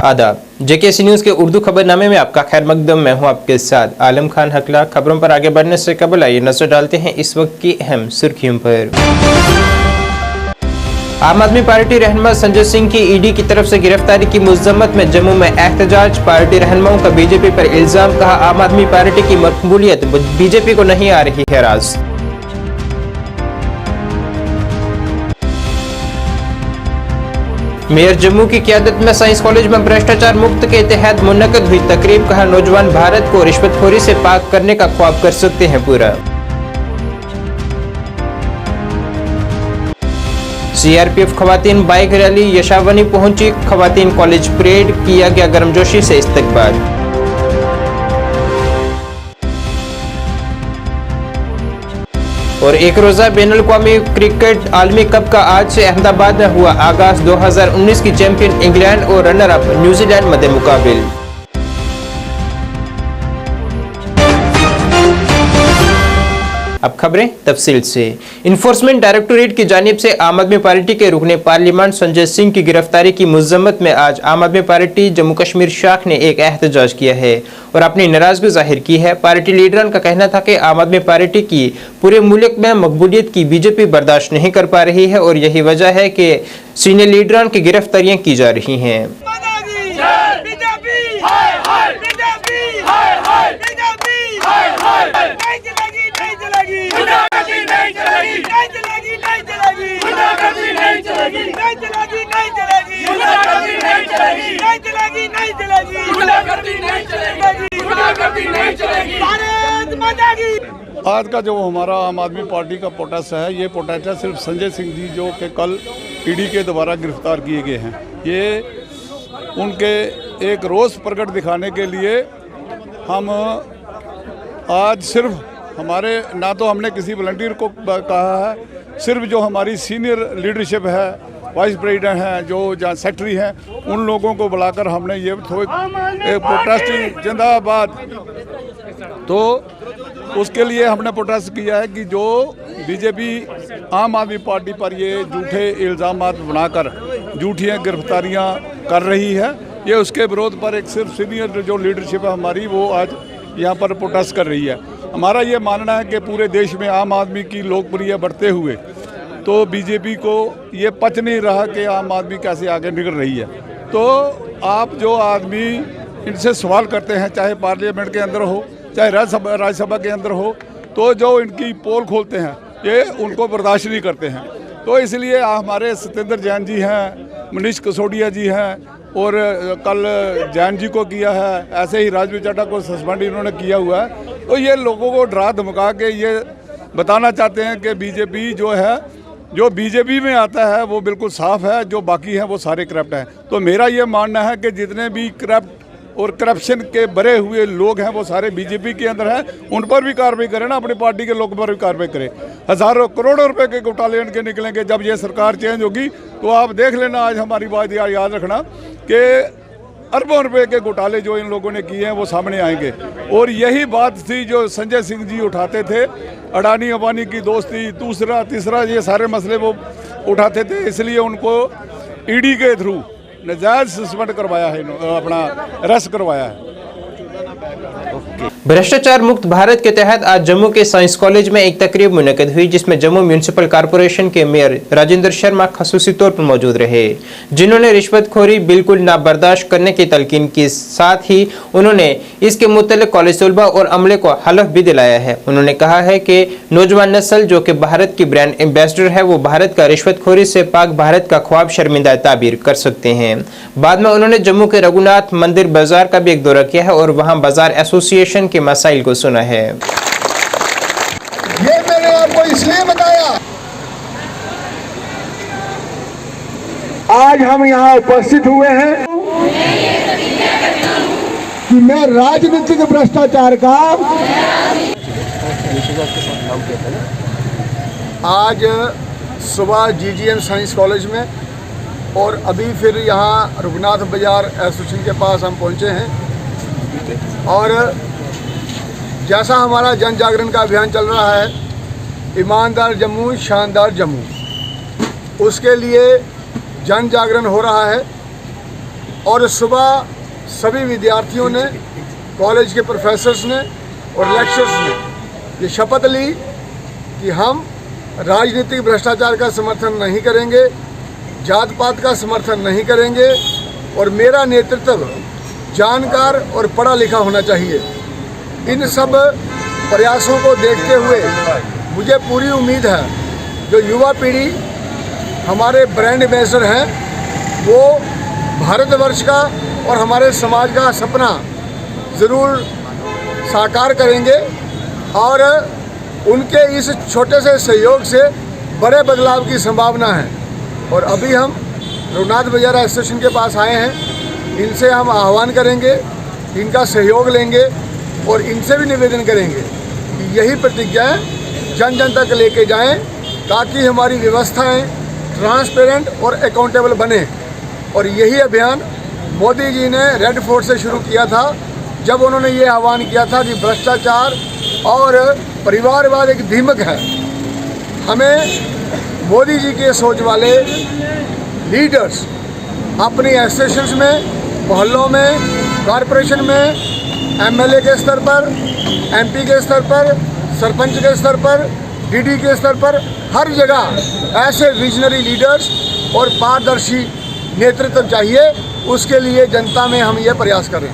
आदाब, JKC news के उर्दू खबरनामे में आपका खैर मकदम। मैं हूं आपके साथ आलम खान हकला। खबरों पर आगे बढ़ने से कबल आइए नजर डालते हैं इस वक्त की अहम सुर्खियों पर। आम आदमी पार्टी रहनुमा संजय सिंह की ईडी की तरफ से गिरफ्तारी की मुज़म्मत में जम्मू में एहतजाज। पार्टी रहनुमाओं का बीजेपी पर इल्जाम, कहा आम आदमी पार्टी की मकबूलियत बीजेपी को नहीं आ रही है राज। मेयर जम्मू की क़यादत में साइंस कॉलेज में भ्रष्टाचार मुक्त के तहत मुनक्कद हुई तकरीब, कहा नौजवान भारत को रिश्वतखोरी से पाक करने का ख्वाब कर सकते हैं पूरा। सीआरपीएफ खवातीन बाइक रैली यशावनी पहुंची, खवातीन कॉलेज परेड किया गया गर्मजोशी से इस्तकबाल। और एक रोजा बैनुल-अक़वामी क्रिकेट आलमी कप का आज से अहमदाबाद में हुआ आगाज। 2019 की चैंपियन इंग्लैंड और रनर अप न्यूजीलैंड मध्य मुकाबिल। अब खबरें तफसील से। इन्फोर्समेंट डायरेक्टोरेट की जानिब से आम आदमी पार्टी के रुकने पार्लियामेंट संजय सिंह की गिरफ्तारी की मुज़म्मत में आज आम आदमी पार्टी जम्मू कश्मीर शाख ने एक एहतजाज किया है और अपनी नाराजगी जाहिर की है। पार्टी लीडरान का कहना था कि आम आदमी पार्टी की पूरे मुल्क में मकबूलियत की बीजेपी बर्दाश्त नहीं कर पा रही है और यही वजह है कि सीनियर लीडरान की गिरफ्तारियां की जा रही हैं। आज का जो हमारा आम आदमी पार्टी का प्रोटेस्ट है, ये प्रोटेस्ट है सिर्फ संजय सिंह जी जो कि कल ईडी के द्वारा गिरफ्तार किए गए हैं। ये उनके एक रोष प्रकट दिखाने के लिए हम आज सिर्फ हमारे ना तो हमने किसी वॉलंटियर को कहा है, सिर्फ जो हमारी सीनियर लीडरशिप है, वाइस प्रेसिडेंट हैं, जो जहाँ सेक्रेटरी हैं, उन लोगों को बुलाकर हमने ये थोड़ी प्रोटेस्ट जिंदाबाद, तो उसके लिए हमने प्रोटेस्ट किया है कि जो बीजेपी आम आदमी पार्टी पर ये झूठे इल्ज़ामात बनाकर झूठियाँ गिरफ्तारियाँ कर रही है, ये उसके विरोध पर एक सिर्फ सीनियर जो लीडरशिप है हमारी, वो आज यहाँ पर प्रोटेस्ट कर रही है। हमारा ये मानना है कि पूरे देश में आम आदमी की लोकप्रियता बढ़ते हुए तो बीजेपी को ये पच नहीं रहा कि आम आदमी कैसे आगे निकल रही है। तो आप जो आदमी इनसे सवाल करते हैं, चाहे पार्लियामेंट के अंदर हो, चाहे राज्यसभा के अंदर हो, तो जो इनकी पोल खोलते हैं ये उनको बर्दाश्त नहीं करते हैं। तो इसलिए हमारे सत्येंद्र जैन जी हैं, मनीष सिसोदिया जी हैं, और कल जैन जी को किया है, ऐसे ही राजवी चड्ढा को सस्पेंड इन्होंने किया हुआ है। तो ये लोगों को डरा धमका के ये बताना चाहते हैं कि बीजेपी जो है, जो बीजेपी में आता है वो बिल्कुल साफ़ है, जो बाकी हैं वो सारे करप्ट हैं। तो मेरा ये मानना है कि जितने भी करप्ट और करप्शन के भरे हुए लोग हैं वो सारे बीजेपी के अंदर हैं, उन पर भी कार्रवाई करें ना, अपनी पार्टी के लोगों पर भी कार्रवाई करें। हज़ारों करोड़ों रुपए के घोटाले इनके निकलेंगे जब ये सरकार चेंज होगी। तो आप देख लेना, आज हमारी बात याद रखना कि अरबों रुपए के घोटाले जो इन लोगों ने किए हैं वो सामने आएंगे। और यही बात थी जो संजय सिंह जी उठाते थे, अडानी अंबानी की दोस्ती, दूसरा तीसरा ये सारे मसले वो उठाते थे, इसलिए उनको ईडी के थ्रू नजायज सस्पेंड करवाया है, अपना अरेस्ट करवाया है। भ्रष्टाचार मुक्त भारत के तहत आज जम्मू के साइंस कॉलेज में एक तकरीब मुनक्कद हुई, जिसमें जम्मू म्यूनिसिपल कॉर्पोरेशन के मेयर राजेंद्र शर्मा खसूसी तौर पर मौजूद रहे, जिन्होंने रिश्वतखोरी बिल्कुल ना बर्दाश्त करने की तलकीन की। साथ ही उन्होंने इसके मुतल्लिक कॉलेज तलबा और अमले को हलफ भी दिलाया है। उन्होंने कहा है कि नौजवान नस्ल जो कि भारत की ब्रांड एम्बेसडर है, वो भारत का रिश्वतखोरी से पाक भारत का ख्वाब शर्मिंदा ताबीर कर सकते हैं। बाद में उन्होंने जम्मू के रघुनाथ मंदिर बाजार का भी एक दौरा किया है और वहाँ बाजार एसोसिएशन के मसाइल को सुना है। ये मैंने आपको इसलिए बताया, आज हम यहाँ उपस्थित हुए हैं कि मैं राजनीतिक भ्रष्टाचार का आज सुबह जीजीएम साइंस कॉलेज में और अभी फिर यहाँ रघुनाथ बाजार एसोसिएशन के पास हम पहुँचे हैं। और जैसा हमारा जन जागरण का अभियान चल रहा है, ईमानदार जम्मू शानदार जम्मू, उसके लिए जन जागरण हो रहा है। और सुबह सभी विद्यार्थियों ने, कॉलेज के प्रोफेसर्स ने और लेक्चरर्स ने ये शपथ ली कि हम राजनीतिक भ्रष्टाचार का समर्थन नहीं करेंगे, जात पात का समर्थन नहीं करेंगे और मेरा नेतृत्व जानकार और पढ़ा लिखा होना चाहिए। इन सब प्रयासों को देखते हुए मुझे पूरी उम्मीद है जो युवा पीढ़ी हमारे ब्रांड एम्बेसडर हैं वो भारतवर्ष का और हमारे समाज का सपना ज़रूर साकार करेंगे और उनके इस छोटे से सहयोग से बड़े बदलाव की संभावना है। और अभी हम रघुनाथ बाजार स्टेशन के पास आए हैं, इनसे हम आह्वान करेंगे, इनका सहयोग लेंगे और इनसे भी निवेदन करेंगे कि यही प्रतिज्ञाएं जन जन तक लेके जाएं ताकि हमारी व्यवस्थाएं ट्रांसपेरेंट और अकाउंटेबल बने। और यही अभियान मोदी जी ने रेड फोर्ट से शुरू किया था जब उन्होंने ये आह्वान किया था कि भ्रष्टाचार और परिवारवाद एक दीमक है। हमें मोदी जी के सोच वाले लीडर्स अपनी एसोसिएशंस में, मोहल्लों में, कॉरपोरेशन में, एमएलए के स्तर पर, एमपी के स्तर पर, सरपंच के स्तर पर, डीडी के स्तर पर हर जगह ऐसे विजनरी लीडर्स और पारदर्शी नेतृत्व चाहिए। उसके लिए जनता में हम ये प्रयास करें।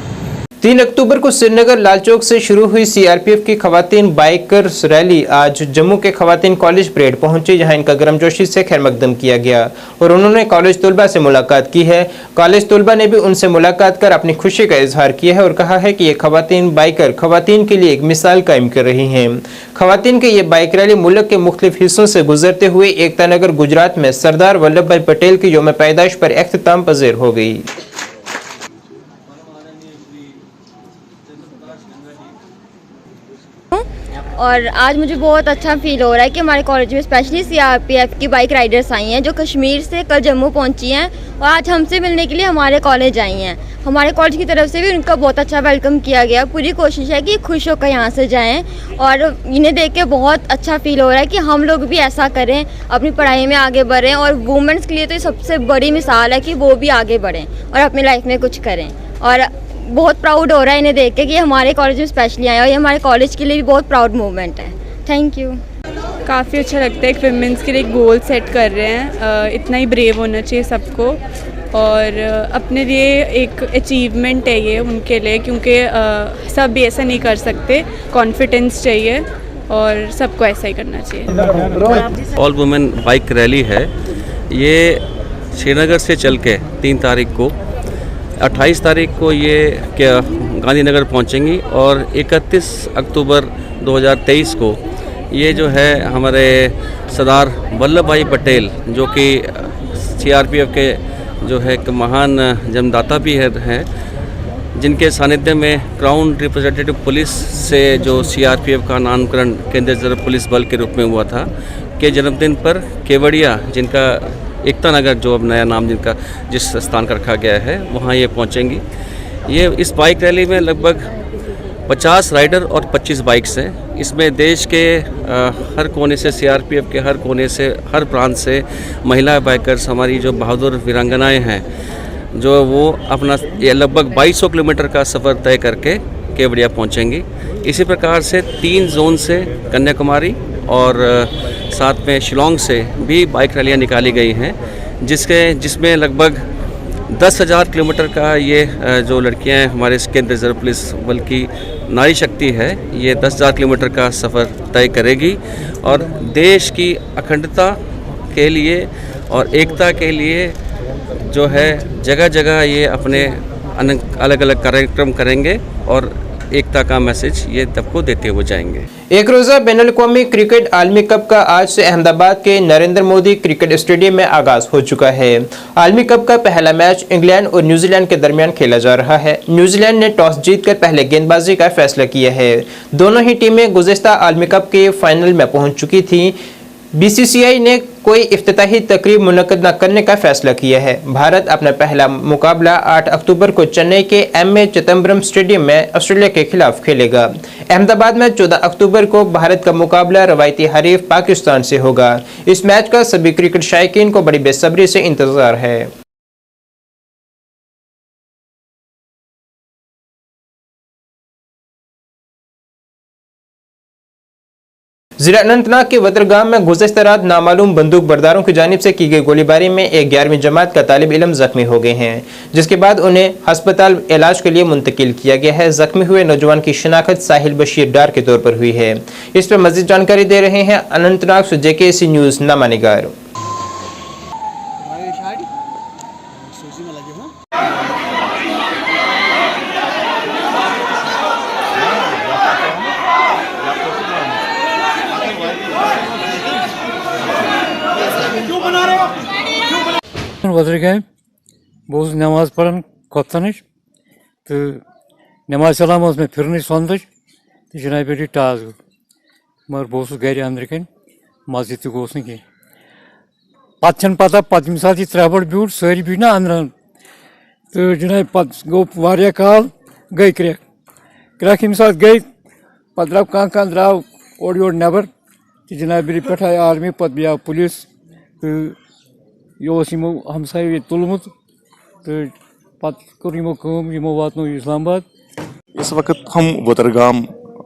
3 अक्टूबर को श्रीनगर लाल चौक से शुरू हुई सीआरपीएफ की खवातीन बाइकर्स रैली आज जम्मू के खवातीन कॉलेज परेड पहुंची, जहां इनका गर्मजोशी से खैर मकदम किया गया और उन्होंने कॉलेज तलबा से मुलाकात की है। कॉलेज तलबा ने भी उनसे मुलाकात कर अपनी खुशी का इजहार किया है और कहा है कि ये खवातीन बाइकर खवातीन के लिए एक मिसाल कायम कर रही हैं। खवातीन की ये बाइक रैली मुल्क के मुख्तलिफ हिस्सों से गुजरते हुए एकता नगर गुजरात में सरदार वल्लभ भाई पटेल की यौम पैदाइश पर इख्तिताम पजीर हो गई। और आज मुझे बहुत अच्छा फील हो रहा है कि हमारे कॉलेज में स्पेशली सीआरपीएफ की बाइक राइडर्स आई हैं जो कश्मीर से कल जम्मू पहुंची हैं और आज हमसे मिलने के लिए हमारे कॉलेज आई हैं। हमारे कॉलेज की तरफ से भी उनका बहुत अच्छा वेलकम किया गया। पूरी कोशिश है कि खुश होकर यहाँ से जाएं और इन्हें देख के बहुत अच्छा फील हो रहा है कि हम लोग भी ऐसा करें, अपनी पढ़ाई में आगे बढ़ें और वुमेन्स के लिए तो ये सबसे बड़ी मिसाल है कि वो भी आगे बढ़ें और अपनी लाइफ में कुछ करें। और बहुत प्राउड हो रहा है इन्हें देख के कि हमारे कॉलेज में स्पेशली आए और ये हमारे कॉलेज के लिए भी बहुत प्राउड मूवमेंट है। Thank you. काफ़ी अच्छा लगता है, एक विमेंस के लिए एक गोल सेट कर रहे हैं। इतना ही ब्रेव होना चाहिए सबको और अपने लिए एक अचीवमेंट है ये उनके लिए, क्योंकि सब भी ऐसा नहीं कर सकते। कॉन्फिडेंस चाहिए और सबको ऐसा ही करना चाहिए। ऑल वुमेन बाइक रैली है, ये श्रीनगर से चल के 3 तारीख को, 28 तारीख को ये क्या गांधीनगर पहुंचेंगी और 31 अक्टूबर 2023 को ये जो है हमारे सरदार वल्लभ भाई पटेल जो कि सीआरपीएफ के जो है एक महान जन्मदाता भी हैं, जिनके सानिध्य में क्राउन रिप्रेजेंटेटिव पुलिस से जो सीआरपीएफ का नामकरण केंद्रीय रिजर्व पुलिस बल के रूप में हुआ था, के जन्मदिन पर केवड़िया, जिनका एकता नगर जो अब नया नाम जिनका जिस स्थान का रखा गया है, वहाँ ये पहुँचेंगी। ये इस बाइक रैली में लगभग 50 राइडर और 25 बाइक्स हैं। इसमें देश के हर कोने से, सीआरपीएफ के हर कोने से, हर प्रांत से महिला बाइकर्स, हमारी जो बहादुर वीरांगनाएं हैं, जो वो अपना ये लगभग 2200 किलोमीटर का सफ़र तय करके केवड़िया पहुँचेंगी। इसी प्रकार से 3 जोन से कन्याकुमारी और साथ में शिलोंग से भी बाइक रैलियाँ निकाली गई हैं, जिसमें लगभग 10,000 किलोमीटर का ये जो लड़कियां हैं हमारे केंद्रीय रिजर्व पुलिस बल की नारी शक्ति है, ये 10,000 किलोमीटर का सफ़र तय करेगी और देश की अखंडता के लिए और एकता के लिए जो है जगह जगह ये अपने अलग अलग कार्यक्रम करेंगे और एकता का मैसेज ये सबको देते हुए जाएंगे। एक रोजा बैनुल-अक़वामी क्रिकेट आलमी कप का आज से अहमदाबाद के नरेंद्र मोदी क्रिकेट स्टेडियम में आगाज हो चुका है। आलमी कप का पहला मैच इंग्लैंड और न्यूजीलैंड के दरमियान खेला जा रहा है। न्यूजीलैंड ने टॉस जीतकर पहले गेंदबाजी का फैसला किया है। दोनों ही टीमें गुज़िश्ता आलमी कप के फाइनल में पहुंच चुकी थी। बीसीसीआई ने कोई इफ्तिताही तकरीब मुनक्कद न करने का फैसला किया है। भारत अपना पहला मुकाबला 8 अक्टूबर को चेन्नई के एम.ए. चिदम्बरम स्टेडियम में ऑस्ट्रेलिया के खिलाफ खेलेगा। अहमदाबाद में 14 अक्टूबर को भारत का मुकाबला रवायती हरीफ पाकिस्तान से होगा। इस मैच का सभी क्रिकेट शायकीन को बड़ी बेसब्री से इंतजार है। जिला अनंतनाग के वतरगाम में गुज़श्ता रात नामालूम बंदूक बरदारों की जानिब से की गई गोलीबारी में एक 11वीं जमात का तालिब इल्म जख्मी हो गए हैं, जिसके बाद उन्हें अस्पताल इलाज के लिए मुंतकिल किया गया है। जख्मी हुए नौजवान की शिनाख्त साहिल बशीर डार के तौर पर हुई है। इस पर मजीद जानकारी दे रहे हैं अनंतनाग से JKC न्यूज़ नमा निगार। वतरगाम बहुत नमाज पढ़न खोतन तो नमाज सलाम मे फिर सोंद तो जनाब बेटी टास गो मगर बहुत गर अंदर कन मस्जिद तो गोस कह पे पता पे मिसाल 3 बट ब्यूट सारी भी ना अंदर तो जनाब पे गो वारिया काल गई क्रैक मिसाल गई पे द्राव कह द्राव ओर योर नबर तो जनाब बेटी पे आय आर्मी पे आव पुलिस तो यो हमसाय तुलमुत तो पे वातनो इस्लामाबाद। इस वक्त हम वतरगाम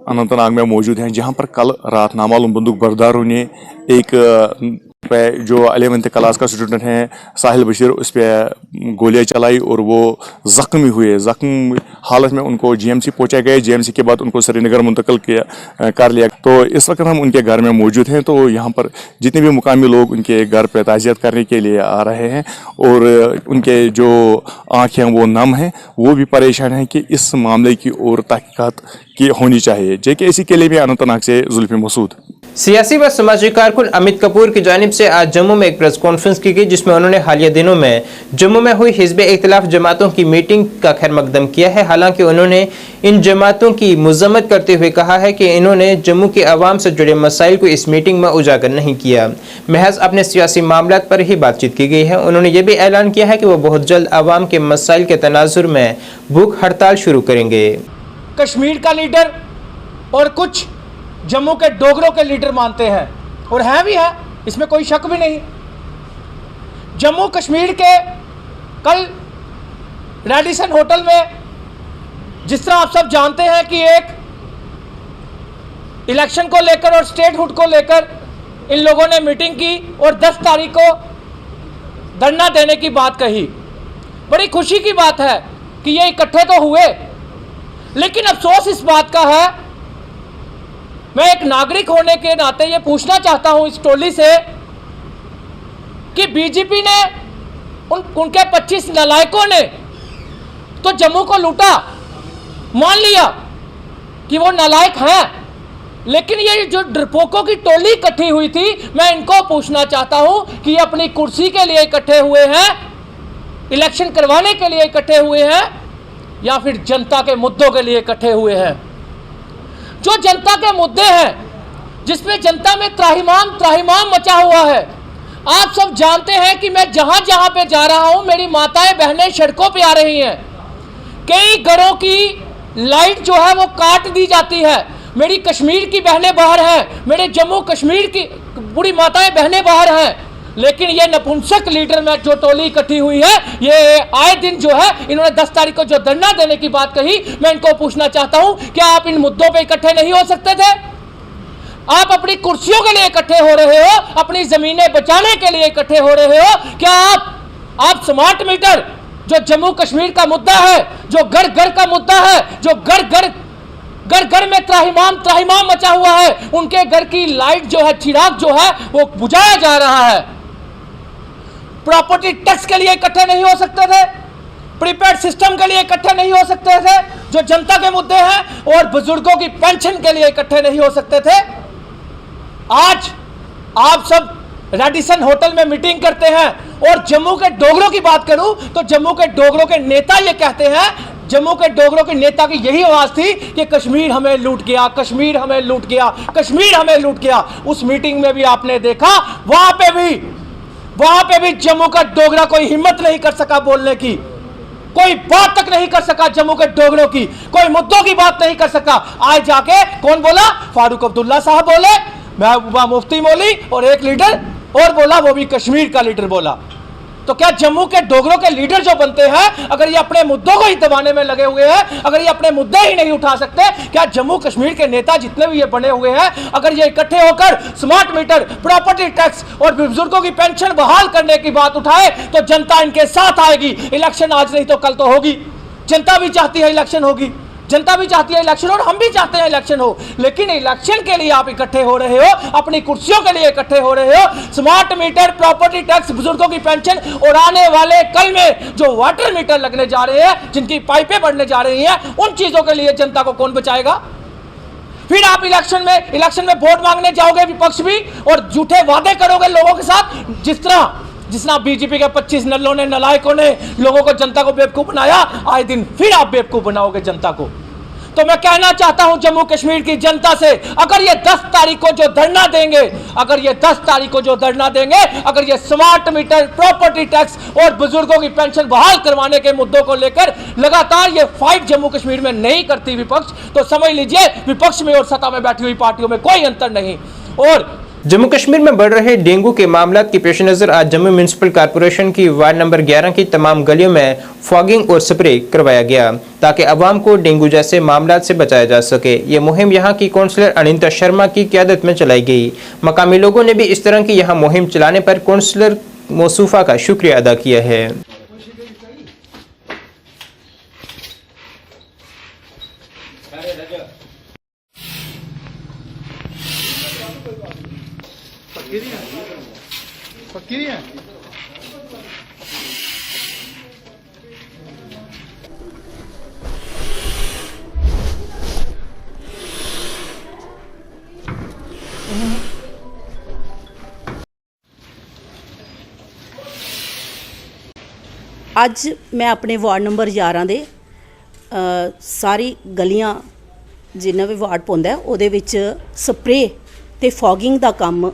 अनंतनाग में मौजूद हैं, जहां पर कल रात नामालूम बंदूक बरदारों ने एक जो 11th क्लास का स्टूडेंट है साहिल बशीर उस पर गोलियां चलाई और वो ज़ख्मी हुए। ज़ख्म हालत में उनको GMC पहुंचाया गया। GMC के बाद उनको श्रीनगर मुंतकिल कर लिया। तो इस वक्त हम उनके घर में मौजूद हैं। तो यहाँ पर जितने भी मुकामी लोग उनके घर पर ताज़ियत करने के लिए आ रहे हैं और उनके जो आँखें वो नम हैं, वो भी परेशान हैं कि इस मामले की और तहकीकात की होनी चाहिए। JKC के लिए भी अनंतनाग से जुल्फी मसूद। सियासी व समाजी कारकुन अमित कपूर की जानिब से आज जम्मू में एक प्रेस कॉन्फ्रेंस की गई, जिसमें उन्होंने हालिया दिनों में जम्मू में हुई हिज़्ब इख्तिलाफ जमातों की मीटिंग का खैर मकदम किया है। हालांकि उन्होंने इन जमातों की मजम्मत करते हुए कहा है कि इन्होंने जम्मू के अवाम से जुड़े मसाइल को इस मीटिंग में उजागर नहीं किया, महज अपने सियासी मामलात पर ही बातचीत की गई है। उन्होंने ये भी ऐलान किया है कि वो बहुत जल्द अवाम के मसाइल के तनाजुर में भूख हड़ताल शुरू करेंगे। कश्मीर का लीडर और कुछ जम्मू के डोगरों के लीडर मानते हैं, और हैं भी हैं, इसमें कोई शक भी नहीं। जम्मू कश्मीर के कल रेडिसन होटल में, जिस तरह आप सब जानते हैं कि एक इलेक्शन को लेकर और स्टेटहुड को लेकर इन लोगों ने मीटिंग की और 10 तारीख को धरना देने की बात कही। बड़ी खुशी की बात है कि ये इकट्ठे तो हुए, लेकिन अफसोस इस बात का है, मैं एक नागरिक होने के नाते ये पूछना चाहता हूं इस टोली से कि बीजेपी ने उनके 25 नालायकों ने तो जम्मू को लूटा, मान लिया कि वो नालायक हैं, लेकिन ये जो डरपोकों की टोली इकट्ठी हुई थी, मैं इनको पूछना चाहता हूं कि ये अपनी कुर्सी के लिए इकट्ठे हुए हैं, इलेक्शन करवाने के लिए इकट्ठे हुए हैं, या फिर जनता के मुद्दों के लिए इकट्ठे हुए हैं। जो जनता के मुद्दे हैं, जिसमें जनता में त्राहिमाम मचा हुआ है। आप सब जानते हैं कि मैं जहां जहां पे जा रहा हूं, मेरी माताएं बहनें सड़कों पे आ रही हैं। कई घरों की लाइट जो है वो काट दी जाती है। मेरी कश्मीर की बहनें बाहर हैं, मेरे जम्मू कश्मीर की बूढ़ी माताएं बहनें बाहर हैं, लेकिन ये नपुंसक लीडर में जो टोली इकट्ठी हुई है, ये आए दिन जो है, इन्होंने 10 तारीख को जो धरना देने की बात कही, मैं इनको पूछना चाहता हूं, क्या आप इन मुद्दों पे इकट्ठे नहीं हो सकते थे? आप अपनी कुर्सियों के लिए इकट्ठे हो रहे हो, अपनी जमीनें बचाने के लिए इकट्ठे हो रहे हो। क्या आप स्मार्ट मीटर जो जम्मू कश्मीर का मुद्दा है, जो घर घर का मुद्दा है, जो घर घर में त्राहिमाम मचा हुआ है, उनके घर की लाइट जो है, चिराग जो है, वो बुझाया जा रहा है। प्रॉपर्टी टैक्स के लिए इकट्ठे नहीं हो सकते थे, प्रीपेड सिस्टम के लिए इकट्ठे नहीं हो सकते थे जो जनता के मुद्दे हैं, और बुजुर्गों की पेंशन के लिए इकट्ठे नहीं हो सकते थे। आज आप सब रेडिसन होटल में मीटिंग करते हैं, और जम्मू के डोगरों की बात करूं तो जम्मू के डोगरों के नेता ये कहते हैं, जम्मू के डोगरों के नेता की यही आवाज थी कि कश्मीर हमें लूट गया, कश्मीर हमें लूट गया, कश्मीर हमें लूट गया। उस मीटिंग में भी आपने देखा, वहां पे भी जम्मू का डोगरा कोई हिम्मत नहीं कर सका बोलने की, कोई बात तक नहीं कर सका जम्मू के डोगरों की, कोई मुद्दों की बात नहीं कर सका। आज जाके कौन बोला? फारूक अब्दुल्ला साहब बोले, महबूबा मुफ्ती बोली, और एक लीडर और बोला, वो भी कश्मीर का लीडर बोला। तो क्या जम्मू के डोगरों के लीडर जो बनते हैं, अगर ये अपने मुद्दों को ही दबाने में लगे हुए हैं, अगर ये अपने मुद्दे ही नहीं उठा सकते, क्या जम्मू कश्मीर के नेता जितने भी ये बने हुए हैं, अगर ये इकट्ठे होकर स्मार्ट मीटर, प्रॉपर्टी टैक्स और बुजुर्गों की पेंशन बहाल करने की बात उठाए तो जनता इनके साथ आएगी। इलेक्शन आज नहीं तो कल तो होगी। जनता भी चाहती है इलेक्शन होगी, जनता भी चाहती है इलेक्शन और हम भी चाहते हैं इलेक्शन हो, लेकिन इलेक्शन के लिए आप इकट्ठे हो रहे हो, अपनी कुर्सियों के लिए इकट्ठे हो रहे हो। स्मार्ट मीटर, प्रॉपर्टी टैक्स, बुजुर्गों की पेंशन और आने वाले कल में जो वाटर मीटर लगने जा रहे हैं, जिनकी पाइपें बढ़ने जा रही हैं, उन चीजों के लिए जनता को कौन बचाएगा? फिर आप इलेक्शन में वोट मांगने जाओगे विपक्ष भी, और झूठे वादे करोगे लोगों के साथ, जिस तरह बीजेपी के 25 नल्लों ने, नलायकों ने लोगों को, जनता को बेवकूफ बनाया। आए दिन फिर आप बेवकूफ बनाओगे जनता को। तो मैं कहना चाहता हूं जम्मू कश्मीर की जनता से, अगर ये 10 तारीख को जो धरना देंगे, अगर ये स्मार्ट मीटर, प्रॉपर्टी टैक्स और बुजुर्गों की पेंशन बहाल करवाने के मुद्दों को लेकर लगातार ये फाइट जम्मू कश्मीर में नहीं करती विपक्ष, तो समझ लीजिए विपक्ष में और सत्ता में बैठी हुई पार्टियों में कोई अंतर नहीं। और जम्मू कश्मीर में बढ़ रहे डेंगू के मामलों के पेश नज़र आज जम्मू म्यूनिसिपल कॉर्पोरेशन की वार्ड नंबर 11 की तमाम गलियों में फॉगिंग और स्प्रे करवाया गया ताकि अवाम को डेंगू जैसे मामलों से बचाया जा सके। ये मुहिम यहां की काउंसलर अनिता शर्मा की क़यादत में चलाई गई। मकामी लोगों ने भी इस तरह की यहां मुहिम चलाने पर काउंसलर मौसूफा का शुक्रिया अदा किया है। ਅੱਜ मैं अपने वार्ड नंबर 11 ਦੇ ਸਾਰੀ ਗਲੀਆਂ ਜਿੰਨਾ ਵੀ ਵਾਰਡ ਪਉਂਦਾ ਉਹਦੇ ਵਿੱਚ ਸਪਰੇ ਤੇ ਫੌਗਿੰਗ ਦਾ ਕੰਮ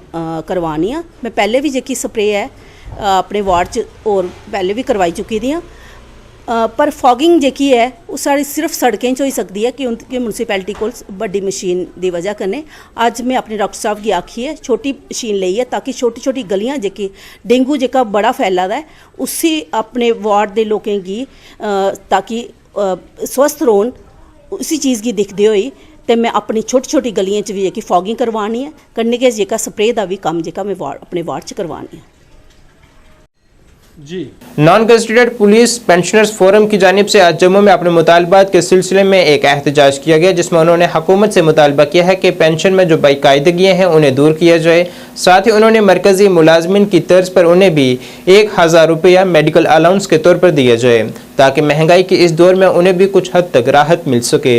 ਕਰਵਾਉਣੀ ਆ। ਮੈਂ ਪਹਿਲੇ ਵੀ ਜਿਹੜੀ ਸਪਰੇ ਹੈ ਆਪਣੇ ਵਾਰਡ 'ਚ और ਪਹਿਲੇ ਵੀ ਕਰਵਾਈ ਚੁੱਕੀ ਦੀ ਆ, पर फॉगिंग जी है वो सारी सिर्फ सड़कें हो ही सकती है कि उनकी म्यूनसिपैलिटी को बड़ी मशीन की वजह करने अज मैं अपने डॉक्टर साहब की आखी है छोटी मशीन ली है ताकि छोटी छोटी गलियां जी डेंगू जो बड़ा फैला है उसी अपने वार्ड के लोगों की ताकि स्वस्थ रोन उसी चीज़ की दिखते हुए तो मैं अपनी छोटी छोटी गलियों भी जी फॉगिंग करवानी है करने के जो स्प्रे का भी काम जो मैं अपने वार्ड च करवानी है। जी non gazetted police pensioners forum की जानिब से आज जम्मू में अपने मुतालबात के सिलसिले में एक एहतजाज किया गया जिसमें उन्होंने हुकूमत से मुतालबा किया है कि पेंशन में जो बेकायदगियाँ हैं उन्हें दूर किया जाए। साथ ही उन्होंने मरकजी मुलाजमिन की तर्ज पर उन्हें भी 1000 रुपया मेडिकल अलाउंस के तौर पर दिया जाए ताकि महंगाई के इस दौर में उन्हें भी कुछ हद तक राहत मिल सके।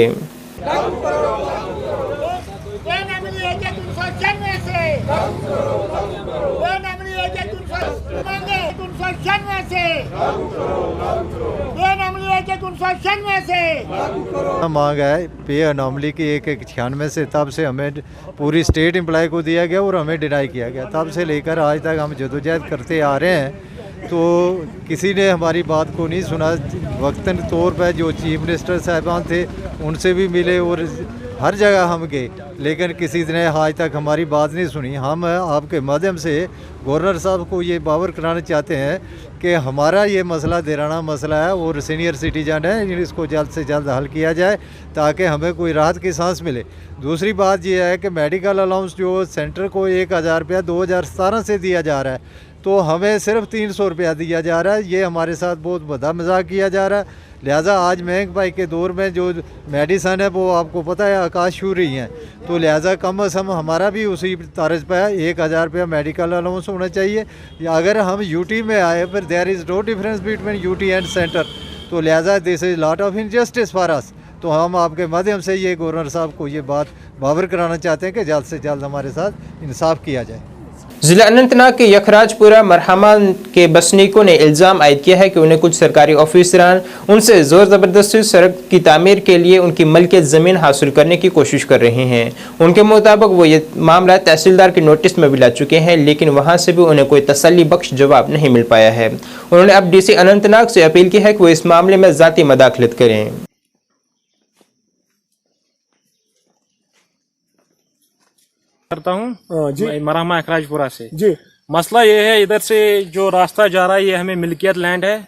मांग है पे अनॉमली की 196 से तब से हमें पूरी स्टेट एम्प्लॉय को दिया गया और हमें डिनाई किया गया। तब से लेकर आज तक हम जदोजहद करते आ रहे हैं तो किसी ने हमारी बात को नहीं सुना। वक्तन तौर पर जो चीफ मिनिस्टर साहबान थे उनसे भी मिले और हर जगह हम गए लेकिन किसी ने आज तक हमारी बात नहीं सुनी। हम आपके माध्यम से गवर्नर साहब को ये बावर कराना चाहते हैं कि हमारा ये मसला देराना मसला है और सीनियर सिटीजन है, इसको जल्द से जल्द हल किया जाए ताकि हमें कोई राहत की सांस मिले। दूसरी बात ये है कि मेडिकल अलाउंस जो सेंटर को 1000 रुपया 2017 से दिया जा रहा है तो हमें सिर्फ 300 रुपया दिया जा रहा है। ये हमारे साथ बहुत बड़ा मजाक किया जा रहा है। लिहाजा आज महंगाई के दौर में जो मेडिसन है वो आपको पता है आकाश छू रही हैं, तो लिहाजा कम अज़ कम हमारा भी उसी तर्ज पर 1000 रुपया मेडिकल अलाउंस होना चाहिए। अगर हम यूटी में आए पर there is no difference between UT and centre, तो लिहाजा this is lot of injustice for us. तो हम आपके माध्यम से ये गवर्नर साहब को ये बात बावर कराना चाहते हैं कि जल्द से जल्द हमारे साथ इंसाफ किया जाए। जिला अनंतनाग के यखराजपुरा मरहमा के बसनीकों ने इल्ज़ाम आयद किया है कि उन्हें कुछ सरकारी ऑफिसरान उनसे ज़ोर ज़बरदस्ती सड़क की तामीर के लिए उनकी मलकियत ज़मीन हासिल करने की कोशिश कर रहे हैं। उनके मुताबिक वो ये मामला तहसीलदार के नोटिस में भी ला चुके हैं लेकिन वहाँ से भी उन्हें कोई तसल्ली बख्श जवाब नहीं मिल पाया है। उन्होंने अब DC अनंतनाग से अपील की है कि वो इस मामले में ज़ाती मदाखलत करें। करता हूँ जी, मरहमा यखराजपुरा से जी। मसला ये है, इधर से जो रास्ता जा रहा है ये हमें मिल्कियत लैंड है।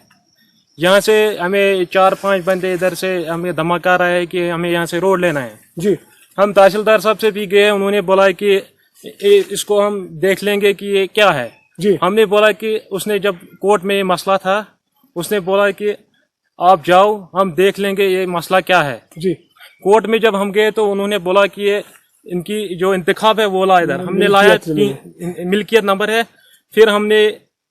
यहाँ से हमें 4-5 बंदे इधर से हमें धमका रहा है कि हमें यहाँ से रोड लेना है जी। हम तहसीलदार साहब से भी गए, उन्होंने बोला कि इसको हम देख लेंगे कि ये क्या है जी। हमने बोला कि उसने जब कोर्ट में ये मसला था, उसने बोला कि आप जाओ, हम देख लेंगे ये मसला क्या है जी। कोर्ट में जब हम गए तो उन्होंने बोला कि ये इनकी जो इंतखाब है वो ला इधर। हमने लाया, मिल्कियत नंबर है। फिर हमने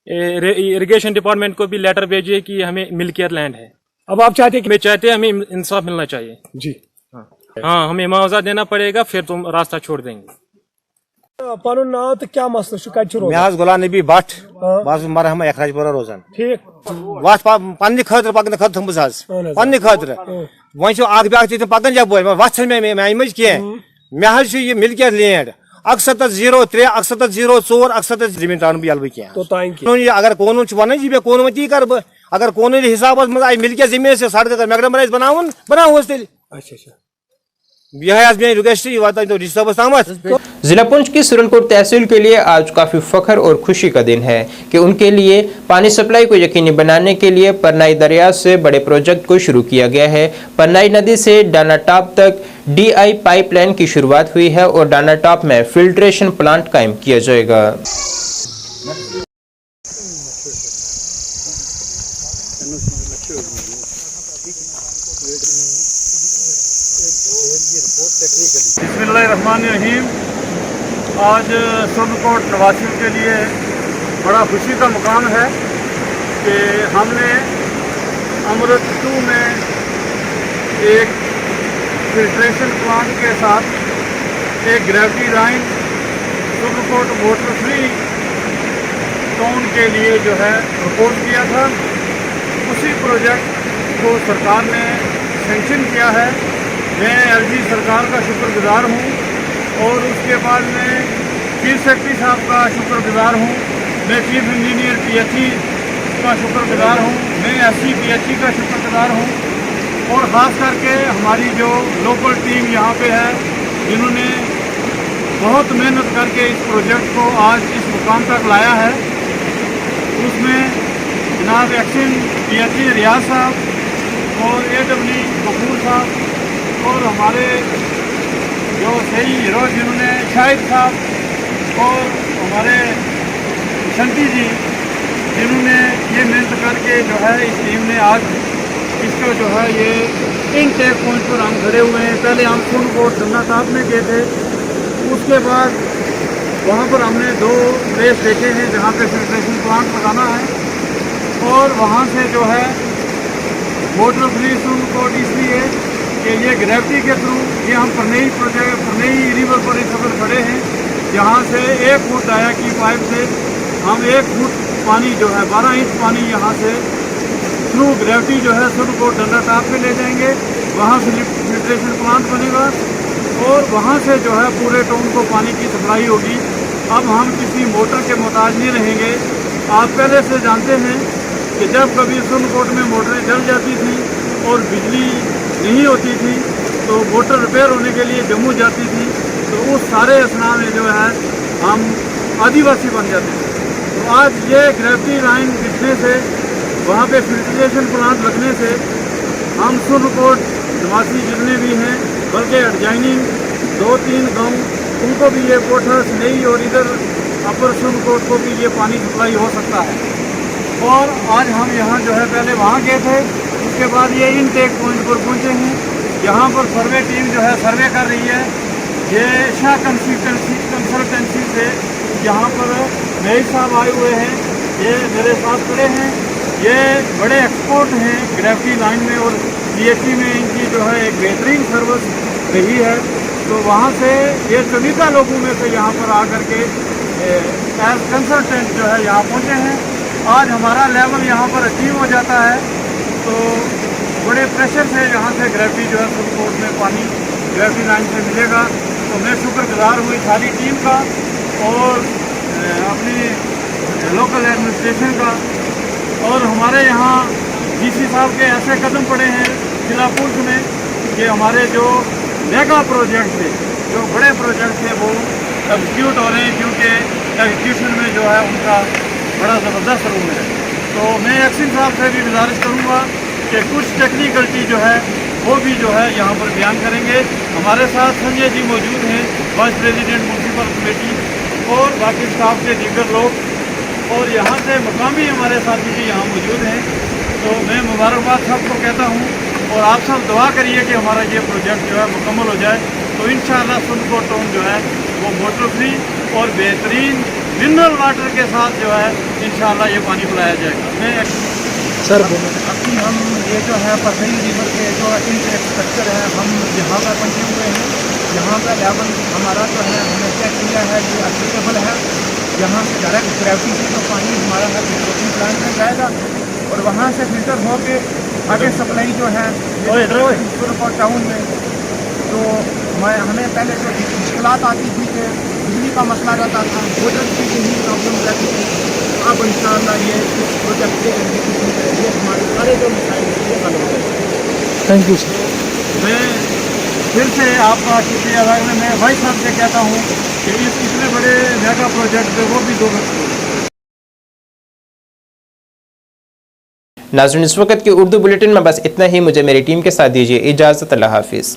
इरिगेशन डिपार्टमेंट को भी लेटर भेजी है कि हमें मिल्कियत लैंड है। अब आप चाहते हैं? मैं चाहते हैं, हमें इंसाफ मिलना चाहिए जी। हाँ, हमें मुआवजा देना पड़ेगा, फिर तुम रास्ता छोड़ देंगे। पनुन नाव तो क्या मसला मैं गुलाम नबी भट्ट बस मरहमा एखराजपुरा रोजान ठीक वत पन्ने खतर पकन खत थम्बस पन्ने खतर वह ब्या पकन जब वत मे मज कह मे यह मिल्कियत लैंड 6703 6704 67 जमीन त्रान बह यलव कह अगर कानून वन यह कानून ती कर बह अगर कानूनी हिसाब मज आई मिल्कियत जमीन से सड़क मैगडम बनाओ तेल जिला पुंछ की सुरनकोट तहसील के लिए आज काफी फख्र और खुशी का दिन है कि उनके लिए पानी सप्लाई को यकीनी बनाने के लिए परनाई दरिया से बड़े प्रोजेक्ट को शुरू किया गया है। परनाई नदी से डानाटॉप तक DI पाइपलाइन की शुरुआत हुई है और डानाटॉप में फिल्ट्रेशन प्लांट कायम किया जाएगा। बिस्मिल्लाहिर्रहमानिर्रहीम। आज सुरनकोट निवासियों के लिए बड़ा खुशी का मुकाम है कि हमने अमृत 2 में एक फिल्ट्रेशन प्लांट के साथ एक gravity line Surankote water free town के लिए जो है प्रपोज किया था। उसी प्रोजेक्ट को सरकार ने सेंक्शन किया है। मैं LG सरकार का शुक्रगुजार हूँ और उसके बाद मैं चीफ सेक्रेटरी साहब का शुक्रगुजार हूँ। मैं चीफ इंजीनियर PHE का शुक्रगुजार हूँ। मैं SC PHE का शुक्रगुजार हूँ और ख़ास करके हमारी जो लोकल टीम यहाँ पे है, जिन्होंने बहुत मेहनत करके इस प्रोजेक्ट को आज इस मुकाम तक लाया है। उसमें जनाब एक्शन PHE रियाज साहब और AWE कपूर साहब और हमारे जो सही हीरो जिन्होंने शाहिद साहब और हमारे शंती जी, जिन्होंने ये मेहनत करके जो है इस टीम ने आज इसका जो है ये इनटेक पॉइंट पर हम खड़े हुए हैं। पहले हम सुरनकोट डानाटॉप में गए थे, उसके बाद वहाँ पर हमने 2 प्लेस देखे हैं जहाँ पे फिल्ट्रेशन प्लांट लगाना है और वहाँ से जो है वाटर फ्री सुरनकोट इसलिए कि ये ग्रेविटी के थ्रू ये हम परनई प्रोजेक्ट परनई रिवर पर इस वक्त खड़े हैं, जहाँ से 1 फुट डाया की पाइप से हम 1 फुट पानी जो है 12 इंच पानी यहाँ से थ्रू ग्रेविटी जो है सुरनकोट डानाटॉप पे ले जाएंगे। वहाँ से फिल्ट्रेशन प्लांट बनेगा और वहाँ से जो है पूरे टाउन को पानी की सप्लाई होगी। अब हम किसी मोटर के मोहताज नहीं रहेंगे। आप पहले से जानते हैं कि जब कभी सुरनकोट में मोटरें जल जाती थी और बिजली नहीं होती थी तो मोटर रिपेयर होने के लिए जम्मू जाती थी, तो उस सारे असना में जो है हम आदिवासी बन जाते थे। तो आज ये ग्रेविटी लाइन बिछने से, वहाँ पे फिल्ट्रेशन प्लांट लगने से हम सुरनकोट निवासी जितने भी हैं, बल्कि एडजाइनिंग 2-3 गाँव, उनको भी ये कोठा स्नेही और इधर अपर सुरनकोट को भी ये पानी सप्लाई हो सकता है। और आज हम यहाँ जो है पहले वहाँ गए थे, उसके बाद ये इनटेक पॉइंट पर पहुँचे हैं। यहाँ पर सर्वे टीम जो है सर्वे कर रही है। ये शाह कंसल्टेंसी से यहाँ पर महेश साहब आए हुए हैं, ये मेरे साथ खड़े हैं। ये बड़े एक्सपर्ट हैं ग्रेविटी लाइन में और PHE में इनकी जो है एक बेहतरीन सर्विस रही है। तो वहाँ से ये चुनिंदा लोगों में से यहाँ पर आकर के एज कंसल्टेंट जो है यहाँ पहुँचे हैं। आज हमारा लेवल यहाँ पर अचीव हो जाता है तो बड़े प्रेशर से यहाँ से ग्रेविटी जो है सुरनकोट में पानी ग्रेविटी लाइन से मिलेगा। तो मैं शुक्रगुजार हुई सारी टीम का और अपनी लोकल एडमिनिस्ट्रेशन का। और हमारे यहाँ DC साहब के ऐसे कदम पड़े हैं जिला पुंछ में कि हमारे जो मेगा प्रोजेक्ट थे, जो बड़े प्रोजेक्ट थे वो एग्जीक्यूट हो रहे हैं, क्योंकि एजुकेशन में जो है उनका बड़ा ज़बरदस्त रोल है। तो मैं एक्सिन साहब से भी गुजारिश करूँगा कि कुछ टेक्निकलिटी जो है वो भी जो है यहाँ पर बयान करेंगे। हमारे साथ संजय जी मौजूद हैं, वाइस प्रेसिडेंट म्यूनसिपल कमेटी और बाकी स्टाफ के दीगर लोग, और यहाँ से मकामी हमारे साथी भी यहाँ मौजूद हैं। तो मैं मुबारकबाद सबको कहता हूँ और आप सब दुआ करिए कि हमारा ये प्रोजेक्ट जो है मुकम्मल हो जाए। तो इंशाअल्लाह सुनकोट टाउन जो है वो मोटर फ्री और बेहतरीन मिनरल वाटर के साथ जो है इंशाअल्लाह ये पानी पिलाया जाएगा। मैं सर अभी हम ये जो है पसई रिवर के जो इंफ्रास्ट्रक्चर है हम यहाँ पर पहुँचे हुए हैं। यहाँ का लेवल हमारा जो है हमने चेक किया है कि एक्सेप्टेबल है। यहाँ से डायरेक्ट ग्रेविटी से तो पानी हमारा है फिल्टरेशन प्लांट में जाएगा और वहाँ से फिल्टर होके आगे सप्लाई जो है सुरकोट टाउन में। तो हमें पहले जो मुश्किलात आती थी कि बिजली का मसला रहता था, भोजन की यही प्रॉब्लम रहती थी। अब इंशाअल्लाह ये इस प्रोजेक्ट के एग्जीक्यूशन के लिए हमारे सारे जो मसाइल ये हल हो गए। Thank you sir. मैं फिर से आपका शुक्रिया अदा करना। मैं भाई साहब से कहता हूँ कि इस इतने बड़े मेगा प्रोजेक्ट पे वो भी 2 घंटे। नाज़रीन, इस वक्त की उर्दू बुलेटिन में बस इतना ही। मुझे मेरी टीम के साथ दीजिए इजाज़त। अल्लाह हाफिज़।